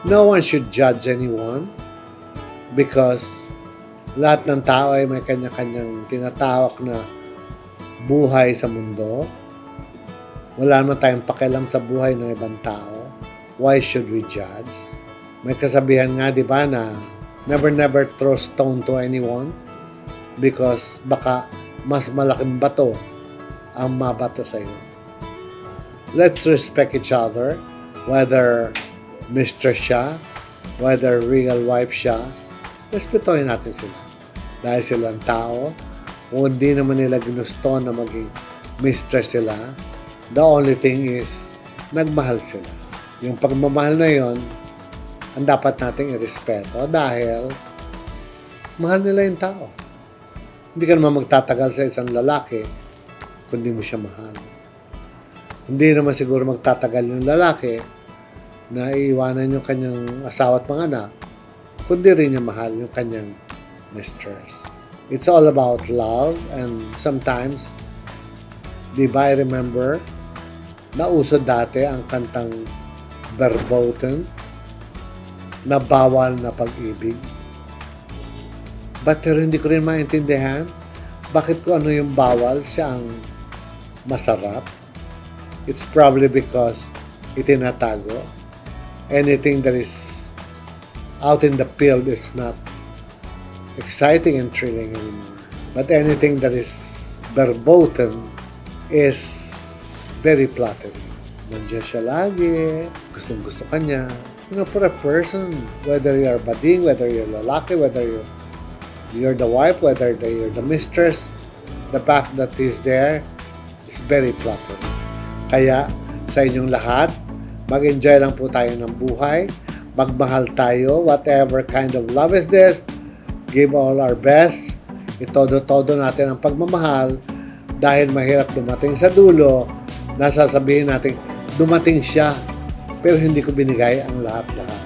No one should judge anyone because lahat ng tao ay may kanya-kanyang tinatawak na buhay sa mundo. Wala naman tayong pakialam sa buhay ng ibang tao. Why should we judge? May kasabihan nga, di ba, na never throw stone to anyone because baka mas malaking bato ang mabato sa iyo. Let's respect each other, whether mistress siya, whether real wife siya, respetuhin natin sila. Dahil silang tao, kung hindi naman nila ginusto na maging mistress sila, the only thing is, nagmahal sila. Yung pagmamahal na yon, ang dapat nating irespeto dahil mahal nila yung tao. Hindi ka naman magtatagal sa isang lalaki kung hindi mo siya mahal. Hindi naman siguro magtatagal yung lalaki na iiwanan yung kanyang asawa at mga anak, kundi rin niya mahal yung kanyang mistress. It's all about love, and sometimes, di ba, I remember, nauso dati ang kantang verboten na bawal na pag-ibig. Pero hindi ko rin maintindihan bakit kung ano yung bawal siya ang masarap. It's probably because itinatago. Anything that is out in the field is not exciting and thrilling anymore. But anything that is verboten is very flattering. Nandiyan siya lagi, gustong-gusto ka niya. You know, for a person, whether you're bading, whether you're lalaki, whether you're the wife, whether you're the mistress, the fact that he's there is very flattering. Kaya, sa inyong lahat, mag-enjoy lang po tayo ng buhay. Magmahal tayo. Whatever kind of love is this, give all our best. Itodo-todo natin ang pagmamahal dahil mahirap dumating sa dulo. Nasasabihin natin, dumating siya pero hindi ko binigay ang lahat-lahat.